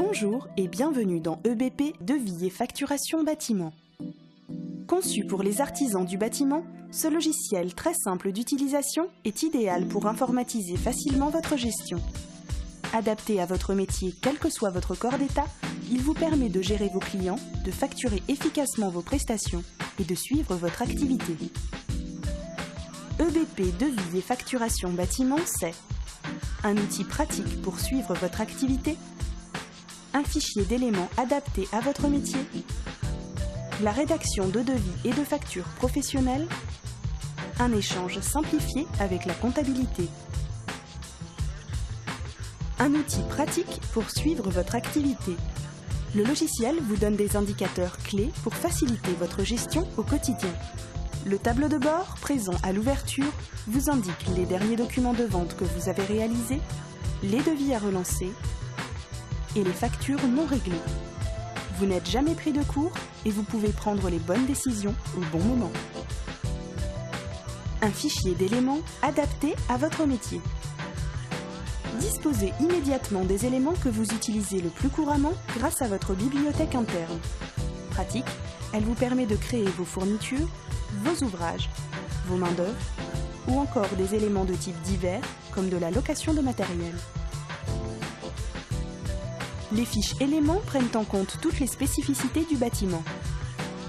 Bonjour et bienvenue dans EBP Devis et Facturation Bâtiment. Conçu pour les artisans du bâtiment, ce logiciel très simple d'utilisation est idéal pour informatiser facilement votre gestion. Adapté à votre métier quel que soit votre corps d'état, il vous permet de gérer vos clients, de facturer efficacement vos prestations et de suivre votre activité. EBP Devis et Facturation Bâtiment, c'est un outil pratique pour suivre votre activité, un fichier d'éléments adapté à votre métier, la rédaction de devis et de factures professionnelles, un échange simplifié avec la comptabilité. Un outil pratique pour suivre votre activité. Le logiciel vous donne des indicateurs clés pour faciliter votre gestion au quotidien. Le tableau de bord, présent à l'ouverture, vous indique les derniers documents de vente que vous avez réalisés, les devis à relancer et les factures non réglées. Vous n'êtes jamais pris de court et vous pouvez prendre les bonnes décisions au bon moment. Un fichier d'éléments adapté à votre métier. Disposez immédiatement des éléments que vous utilisez le plus couramment grâce à votre bibliothèque interne. Pratique, elle vous permet de créer vos fournitures, vos ouvrages, vos main-d'œuvre ou encore des éléments de type divers comme de la location de matériel. Les fiches éléments prennent en compte toutes les spécificités du bâtiment.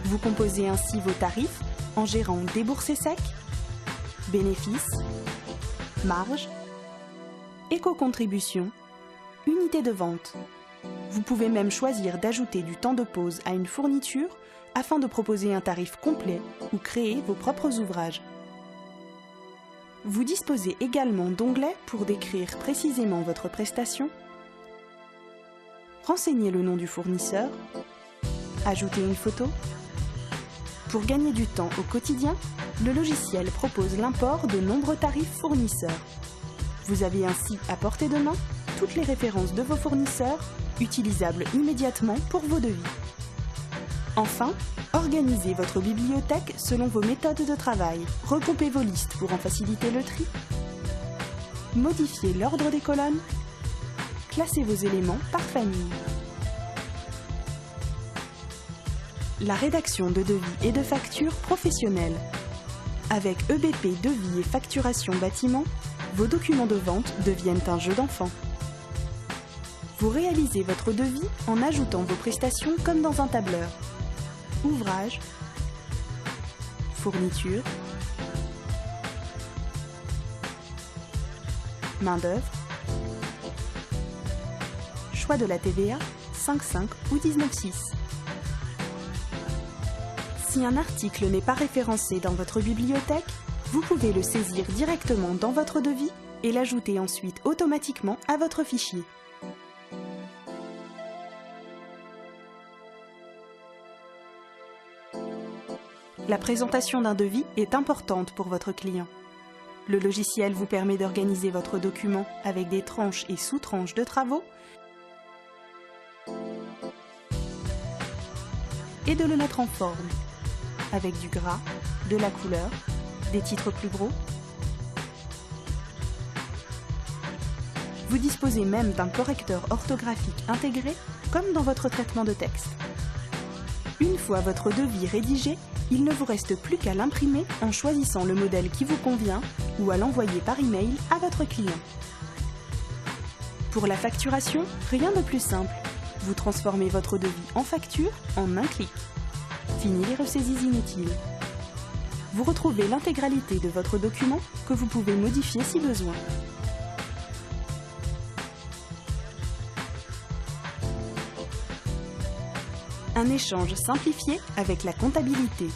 Vous composez ainsi vos tarifs en gérant déboursés secs, bénéfices, marge, éco-contribution, unité de vente. Vous pouvez même choisir d'ajouter du temps de pause à une fourniture afin de proposer un tarif complet ou créer vos propres ouvrages. Vous disposez également d'onglets pour décrire précisément votre prestation, renseigner le nom du fournisseur, ajouter une photo. Pour gagner du temps au quotidien, le logiciel propose l'import de nombreux tarifs fournisseurs. Vous avez ainsi à portée de main toutes les références de vos fournisseurs, utilisables immédiatement pour vos devis. Enfin, organisez votre bibliothèque selon vos méthodes de travail. Regroupez vos listes pour en faciliter le tri. Modifiez l'ordre des colonnes. Classez vos éléments par famille. La rédaction de devis et de factures professionnelles. Avec EBP Devis et Facturation Bâtiment, vos documents de vente deviennent un jeu d'enfant. Vous réalisez votre devis en ajoutant vos prestations comme dans un tableur. Ouvrage, fourniture, main-d'œuvre, choix de la TVA, 5,5 ou 19,6. Si un article n'est pas référencé dans votre bibliothèque, vous pouvez le saisir directement dans votre devis et l'ajouter ensuite automatiquement à votre fichier. La présentation d'un devis est importante pour votre client. Le logiciel vous permet d'organiser votre document avec des tranches et sous-tranches de travaux et de le mettre en forme, avec du gras, de la couleur, des titres plus gros. Vous disposez même d'un correcteur orthographique intégré, comme dans votre traitement de texte. Une fois votre devis rédigé, il ne vous reste plus qu'à l'imprimer en choisissant le modèle qui vous convient ou à l'envoyer par email à votre client. Pour la facturation, rien de plus simple. Vous transformez votre devis en facture en un clic. Fini les ressaisies inutiles. Vous retrouvez l'intégralité de votre document que vous pouvez modifier si besoin. Un échange simplifié avec la comptabilité.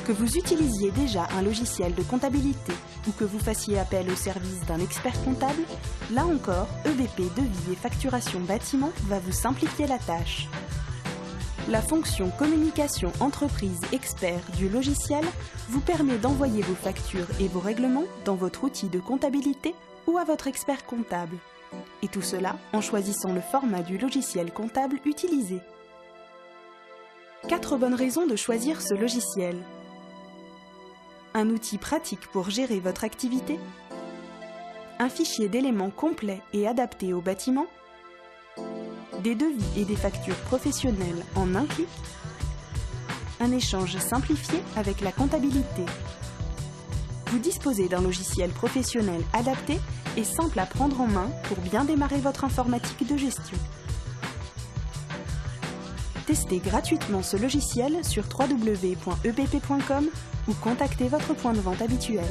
Que vous utilisiez déjà un logiciel de comptabilité ou que vous fassiez appel au service d'un expert comptable, là encore, EBP Devis et Facturation Bâtiment va vous simplifier la tâche. La fonction Communication Entreprise Expert du logiciel vous permet d'envoyer vos factures et vos règlements dans votre outil de comptabilité ou à votre expert comptable. Et tout cela en choisissant le format du logiciel comptable utilisé. 4 bonnes raisons de choisir ce logiciel. Un outil pratique pour gérer votre activité. Un fichier d'éléments complet et adapté au bâtiment. des devis et des factures professionnelles en un clic, un échange simplifié avec la comptabilité. Vous disposez d'un logiciel professionnel adapté et simple à prendre en main pour bien démarrer votre informatique de gestion. Testez gratuitement ce logiciel sur www.ebp.com ou contactez votre point de vente habituel.